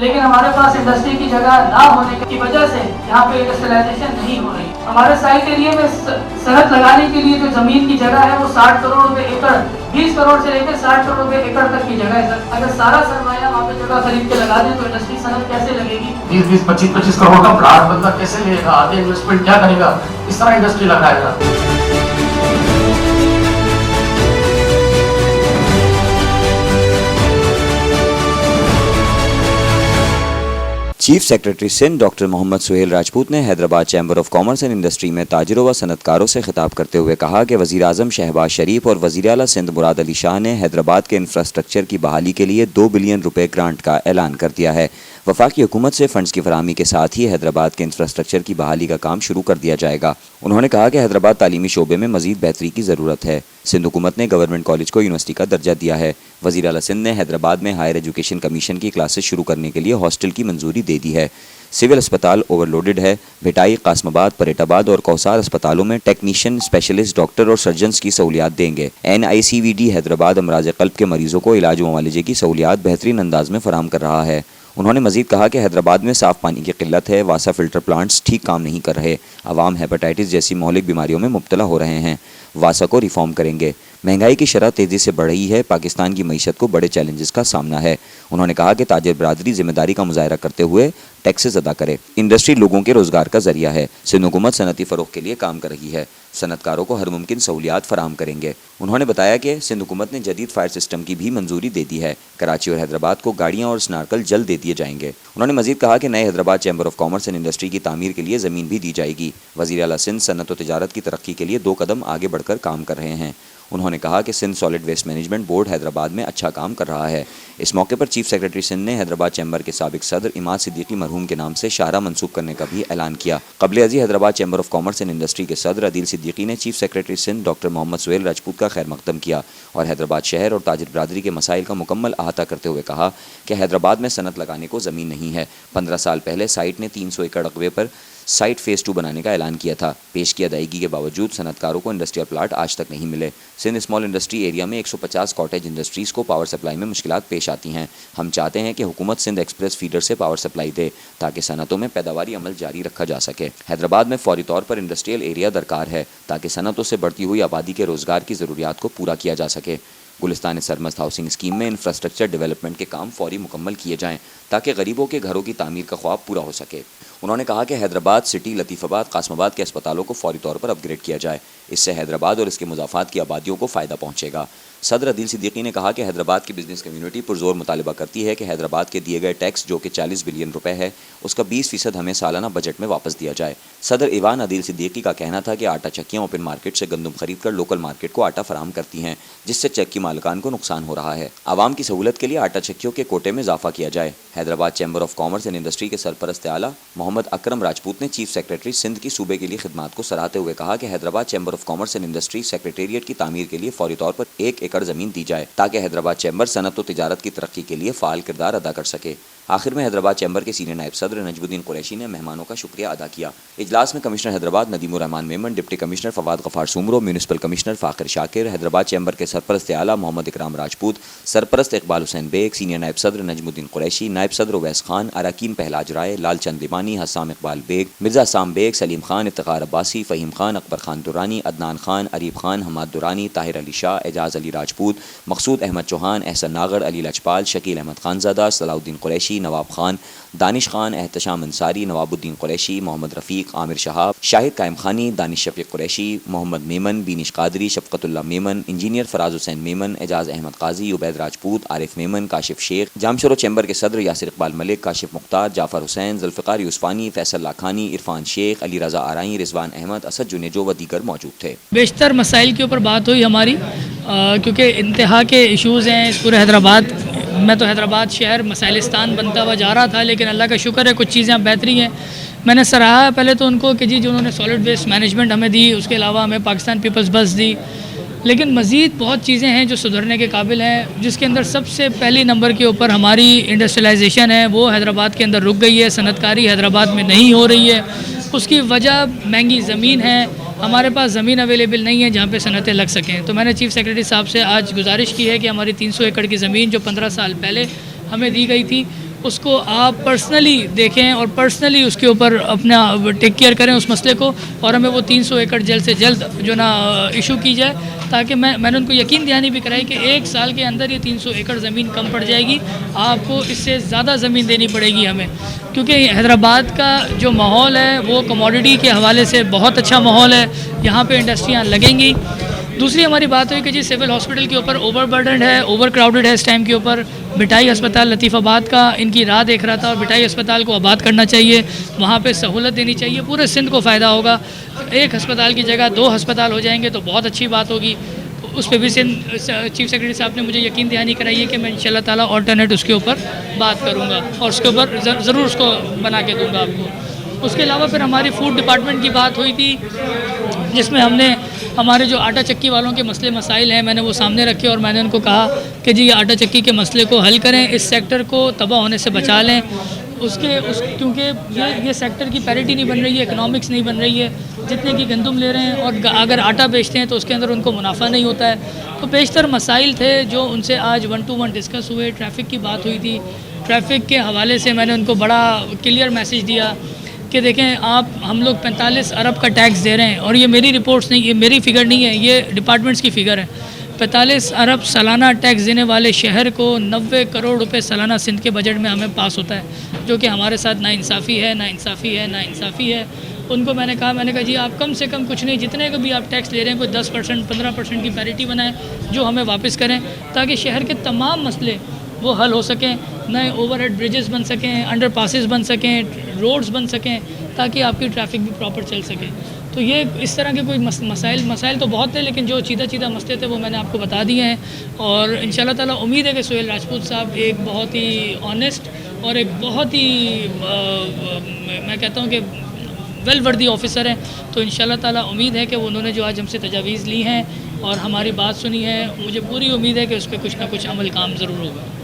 لیکن ہمارے پاس انڈسٹری کی جگہ نہ ہونے کی وجہ سے یہاں پہ انڈسٹریلائزیشن نہیں ہو رہی. ہمارے سائٹ ایریے میں صنعت لگانے کے لیے جو زمین کی جگہ ہے وہ 60 کروڑ روپے ایکڑ، 20 کروڑ سے لے کے 60 کروڑ روپے ایکڑ تک کی جگہ ہے سر. اگر سارا سرمایہ وہاں پہ جگہ خرید کے لگا دیں تو انڈسٹری صنعت کیسے لگے گی؟ 20-25 کروڑ کا پلاٹ بندہ کیسے لے گا؟ آدھے انویسٹمنٹ کیا کرے گا؟ اس طرح انڈسٹری لگائے گا. چیف سیکرٹری سندھ ڈاکٹر محمد سہیل راجپوت نے Hyderabad chamber of commerce and industry میں تاجروں و صنعت کاروں سے خطاب کرتے ہوئے کہا کہ وزیر اعظم شہباز شریف اور وزیر اعلیٰ سندھ مراد علی شاہ نے حیدرآباد کے انفراسٹرکچر کی بحالی کے لیے 2 بلین روپے گرانٹ کا اعلان کر دیا ہے. وفاقی حکومت سے فنڈز کی فراہمی کے ساتھ ہی حیدرآباد کے انفراسٹرکچر کی بحالی کا کام شروع کر دیا جائے گا. انہوں نے کہا کہ حیدرآباد تعلیمی شعبے میں مزید بہتری کی ضرورت ہے. سندھ حکومت نے گورنمنٹ کالج کو یونیورسٹی کا درجہ دیا ہے. وزیر اعلیٰ سندھ نے حیدرآباد میں ہائر ایجوکیشن کمیشن کی کلاسز شروع کرنے کے لیے ہاسٹل کی منظوری دے دی ہے. سول اسپتال اوور لوڈڈ ہے. بھٹائی، قاسم آباد، پریٹ آباد اور کوثار اسپتالوں میں ٹیکنیشین، اسپیشلسٹ ڈاکٹر اور سرجنز کی سہولیات دیں گے. NICVD حیدرآباد امراض قلب کے مریضوں کو علاج و معالجے کی سہولیات بہترین انداز میں فراہم کر رہا ہے. انہوں نے مزید کہا کہ حیدرآباد میں صاف پانی کی قلت ہے. واسا فلٹر پلانٹس ٹھیک کام نہیں کر رہے. عوام ہیپاٹائٹس جیسی مہلک بیماریوں میں مبتلا ہو رہے ہیں. واسا کو ریفارم کریں گے. مہنگائی کی شرح تیزی سے بڑھ رہی ہے. پاکستان کی معیشت کو بڑے چیلنجز کا سامنا ہے. انہوں نے کہا کہ تاجر برادری ذمہ داری کا مظاہرہ کرتے ہوئے ٹیکسز ادا کرے. انڈسٹری لوگوں کے روزگار کا ذریعہ ہے. سندھ حکومت صنعتی فروغ کے لیے کام کر رہی ہے. صنعت کاروں کو ہر ممکن سہولیات فراہم کریں گے. انہوں نے بتایا کہ سندھ حکومت نے جدید فائر سسٹم کی بھی منظوری دے دی ہے. کراچی اور حیدرآباد کو گاڑیاں اور سنارکل جلد دے دیے جائیں گے. انہوں نے مزید کہا کہ نئے Hyderabad chamber of commerce and industry کی تعمیر کے لیے زمین بھی دی جائے گی. وزیر اعلیٰ سندھ صنعت و تجارت کی ترقی کے لیے 2 قدم آگے بڑھ کر کام کر رہے ہیں. انہوں نے کہا کہ Sindh solid waste management board Hyderabad میں اچھا کام کر رہا ہے. اس موقع پر چیف سیکرٹری سندھ نے حیدرآباد چیمبر کے سابق صدر اماد صدیقی مرحوم کے نام سے شاہراہ منسوب کرنے کا بھی اعلان کیا. قبل ازیں Hyderabad chamber of commerce and industry کے صدر عدیل صدیقی نے چیف سیکرٹری سندھ ڈاکٹر محمد سہیل راجپوت کا خیر مقدم کیا اور حیدرآباد شہر اور تاجر برادری کے مسائل کا مکمل احاطہ کرتے ہوئے کہا کہ حیدرآباد میں صنعت لگانے کو زمین نہیں ہے. 15 سال پہلے سائٹ نے 300 ایکڑ رقبے پر سائٹ فیز 2 بنانے کا اعلان کیا تھا. پیش کی ادائیگی کے باوجود صنعت کاروں کو انڈسٹریل پلاٹ آج تک نہیں ملے. سندھ اسمال انڈسٹری ایریا میں 150 کاٹیج انڈسٹریز کو پاور سپلائی میں مشکلات پیش آتی ہیں. ہم چاہتے ہیں کہ حکومت سندھ ایکسپریس فیڈر سے پاور سپلائی دے تاکہ صنعتوں میں پیداواری عمل جاری رکھا جا سکے. حیدرآباد میں فوری طور پر انڈسٹریل ایریا درکار ہے تاکہ صنعتوں سے بڑھتی ہوئی آبادی کے روزگار کی ضروریات کو پورا کیا جا سکے. گلستان سرمست ہاؤسنگ اسکیم میں انفراسٹرکچر ڈیولپمنٹ کے کام فوری مکمل کیے جائیں تاکہ غریبوں کے گھروں کی تعمیر کا خواب پورا ہو سکے. انہوں نے کہا کہ حیدرآباد سٹی، لطیف آباد، قاسم آباد کے اسپتالوں کو فوری طور پر اپ گریڈ کیا جائے. اس سے حیدرآباد اور اس کے مضافات کی آبادیوں کو فائدہ پہنچے گا. صدر عدیل صدیقی نے کہا کہ حیدرآباد کی بزنس کمیونٹی پرزور مطالبہ کرتی ہے کہ حیدرآباد کے دیے گئے ٹیکس جو کہ 40 بلین روپے ہے اس کا 20% ہمیں سالانہ بجٹ میں واپس دیا جائے. صدر ایوان عدیل صدیقی کا کہنا تھا کہ آٹا چکیاں اوپن مارکیٹ سے گندم خرید کر لوکل مارکیٹ کو آٹا فراہم کرتی ہیں جس سے چکی مالکان کو نقصان ہو رہا ہے. عوام کی سہولت کے لیے آٹا چکیوں کے کوٹے میں اضافہ کیا جائے. Hyderabad chamber of commerce and industry کے سرپرست اعلیٰ محمد اکرم راجپوت نے چیف سیکرٹری سندھ کی صوبے کے لیے خدمات کو سراہتے ہوئے کہا کہ Hyderabad chamber of commerce and industry secretariat کی تعمیر کے لیے فوری طور پر 1 ایکڑ زمین دی جائے تاکہ حیدرآباد چیمبر صنعت و تجارت کی ترقی کے لیے فعال کردار ادا کر سکے. آخر میں حیدرآباد چیمبر کے سینئر نائب صدر نجم الدین قریشی نے مہمانوں کا شکریہ ادا کیا. اجلاس میں کمشنر حیدرآباد ندیم الرحمان میمن، ڈپٹی کمشنر فواد غفار سومرو، میونسپل کمشنر فاخر شاکر، حیدرآباد چیمبر کے سرپرست اعلیٰ محمد اکرام راجپوت، سرپرست اقبال حسین بیگ، سینئر نائب صدر نجم الدین قریشی، نائب صدر اویس خان، اراکین پہلاج رائے، لال چند لیمانی، حسام اقبال بیگ، مرزا حسام بیگ، سلیم خان، افتخار عباسی، فہیم خان، اکبر خان درانی، عدنان خان، اریب خان، حماد درانی، طاہر علی شاہ، اعجاز علی راجپوت، مقصود احمد چوہان، احسن ناگر، علی لجپال، شکیل احمد خانزادہ، صلاح الدین قریشی، نواب خان، دانش خان، احتشام انصاری، نواب الدین قریشی، محمد رفیق، عامر شہاب، شاہد قائم خانی، دانش شفیق قریشی، محمد میمن، بینش قادری، شفقت اللہ میمن، انجینئر فراز حسین میمن، اعجاز احمد قاضی، عبید راجپوت، عارف میمن، کاشف شیخ، جامشورو چیمبر کے صدر یاسر اقبال ملک، کاشف مختار، جعفر حسین، ذوالفقار یوسفانی، فیصل لاکھانی، عرفان شیخ، علی رضا آرائی، رضوان احمد، اسد جنیجو و دیگر موجود تھے. بیشتر مسائل کے اوپر بات ہوئی ہماری، کیونکہ انتہا کے ایشوز ہیں اس پورے حیدرآباد میں. تو حیدرآباد شہر مسائلستان بنتا ہوا جا رہا تھا، لیکن اللہ کا شکر ہے کچھ چیزیں بہتری ہیں. میں نے سراہا پہلے تو ان کو کہ جو انہوں نے سالڈ ویسٹ مینجمنٹ ہمیں دی، اس کے علاوہ ہمیں پاکستان پیپلز بس دی، لیکن مزید بہت چیزیں ہیں جو سدھرنے کے قابل ہیں، جس کے اندر سب سے پہلی نمبر کے اوپر ہماری انڈسٹریلائزیشن ہے، وہ حیدرآباد کے اندر رک گئی ہے. صنعت کاری حیدرآباد میں نہیں ہو رہی ہے. اس کی وجہ مہنگی زمین ہے. ہمارے پاس زمین اویلیبل نہیں ہے جہاں پہ صنعتیں لگ سکیں. تو میں نے چیف سیکرٹری صاحب سے آج گزارش کی ہے کہ ہماری 300 ایکڑ کی زمین جو 15 سال پہلے ہمیں دی گئی تھی اس کو آپ پرسنلی دیکھیں اور پرسنلی اس کے اوپر اپنا ٹیک کیئر کریں اس مسئلے کو, اور ہمیں وہ 300 ایکڑ جلد سے جلد جو نا ایشو کی جائے, تاکہ میں نے ان کو یقین دہانی بھی کرائی کہ 1 سال کے اندر یہ 300 ایکڑ زمین کم پڑ جائے گی, آپ کو اس سے زیادہ زمین دینی پڑے گی ہمیں, کیونکہ حیدرآباد کا جو ماحول ہے وہ کموڈٹی کے حوالے سے بہت اچھا ماحول ہے, یہاں پہ انڈسٹریاں لگیں گی. دوسری ہماری بات ہوئی کہ جی سول ہاسپٹل کے اوپر اوور برڈنڈ ہے, اوور کراؤڈڈ ہے اس ٹائم کے اوپر. بٹائی ہسپتال لطیف آباد کا ان کی راہ دیکھ رہا تھا, اور بٹائی ہسپتال کو آباد کرنا چاہیے, وہاں پہ سہولت دینی چاہیے, پورے سندھ کو فائدہ ہوگا. 1 ہسپتال کی جگہ 2 ہسپتال ہو جائیں گے تو بہت اچھی بات ہوگی. اس پہ بھی سندھ چیف سیکرٹری صاحب نے مجھے یقین دہانی کرائی ہے کہ میں انشاءاللہ تعالیٰ آلٹرنیٹ اس کے اوپر بات کروں گا, اور اس کے اوپر ضرور اس کو بنا کے دوں گا آپ کو. اس کے علاوہ پھر ہماری فوڈ ڈپارٹمنٹ کی بات ہوئی تھی, جس میں ہم نے ہمارے جو آٹا چکی والوں کے مسئلے مسائل ہیں میں نے وہ سامنے رکھے, اور میں نے ان کو کہا کہ جی یہ آٹا چکی کے مسئلے کو حل کریں, اس سیکٹر کو تباہ ہونے سے بچا لیں. کیونکہ یہ سیکٹر کی پیرٹی نہیں بن رہی ہے, اکنامکس نہیں بن رہی ہے. جتنے کی گندم لے رہے ہیں اور اگر آٹا بیچتے ہیں تو اس کے اندر ان کو منافع نہیں ہوتا ہے. تو بیشتر مسائل تھے جو ان سے آج 1 to 1 ڈسکس ہوئے. ٹریفک کی بات ہوئی تھی, ٹریفک کے حوالے سے میں نے ان کو بڑا کلیئر میسیج دیا کہ دیکھیں ہم لوگ 45 ارب کا ٹیکس دے رہے ہیں, اور یہ میری رپورٹس نہیں, یہ میری فگر نہیں ہے, یہ ڈپارٹمنٹس کی فگر ہے. 45 ارب سالانہ ٹیکس دینے والے شہر کو 90 کروڑ روپے سالانہ سندھ کے بجٹ میں ہمیں پاس ہوتا ہے, جو کہ ہمارے ساتھ ناانصافی ہے. ان کو میں نے کہا جی آپ کم سے کم کچھ نہیں, جتنے کا بھی آپ ٹیکس لے رہے ہیں کوئی 10% 15% کی پیرٹی بنائیں جو ہمیں واپس کریں, تاکہ شہر کے تمام مسئلے وہ حل ہو سکیں. نئے اوور ہیڈ بریجز بن سکیں, انڈر پاسز بن سکیں, روڈز بن سکیں, تاکہ آپ کی ٹریفک بھی پراپر چل سکے. تو یہ اس طرح کے کوئی مسائل تو بہت تھے, لیکن جو چیدہ مسئلے تھے وہ میں نے آپ کو بتا دیے ہیں. اور انشاءاللہ تعالیٰ امید ہے کہ سہیل راجپوت صاحب ایک بہت ہی آنیسٹ اور ایک بہت ہی میں کہتا ہوں کہ ویل وردی آفیسر ہیں. تو انشاءاللہ تعالیٰ امید ہے کہ انہوں نے جو آج ہم سے تجاویز لی ہیں اور ہماری بات سنی ہے, مجھے پوری امید ہے کہ اس پہ کچھ نہ کچھ عمل کام ضرور ہوگا.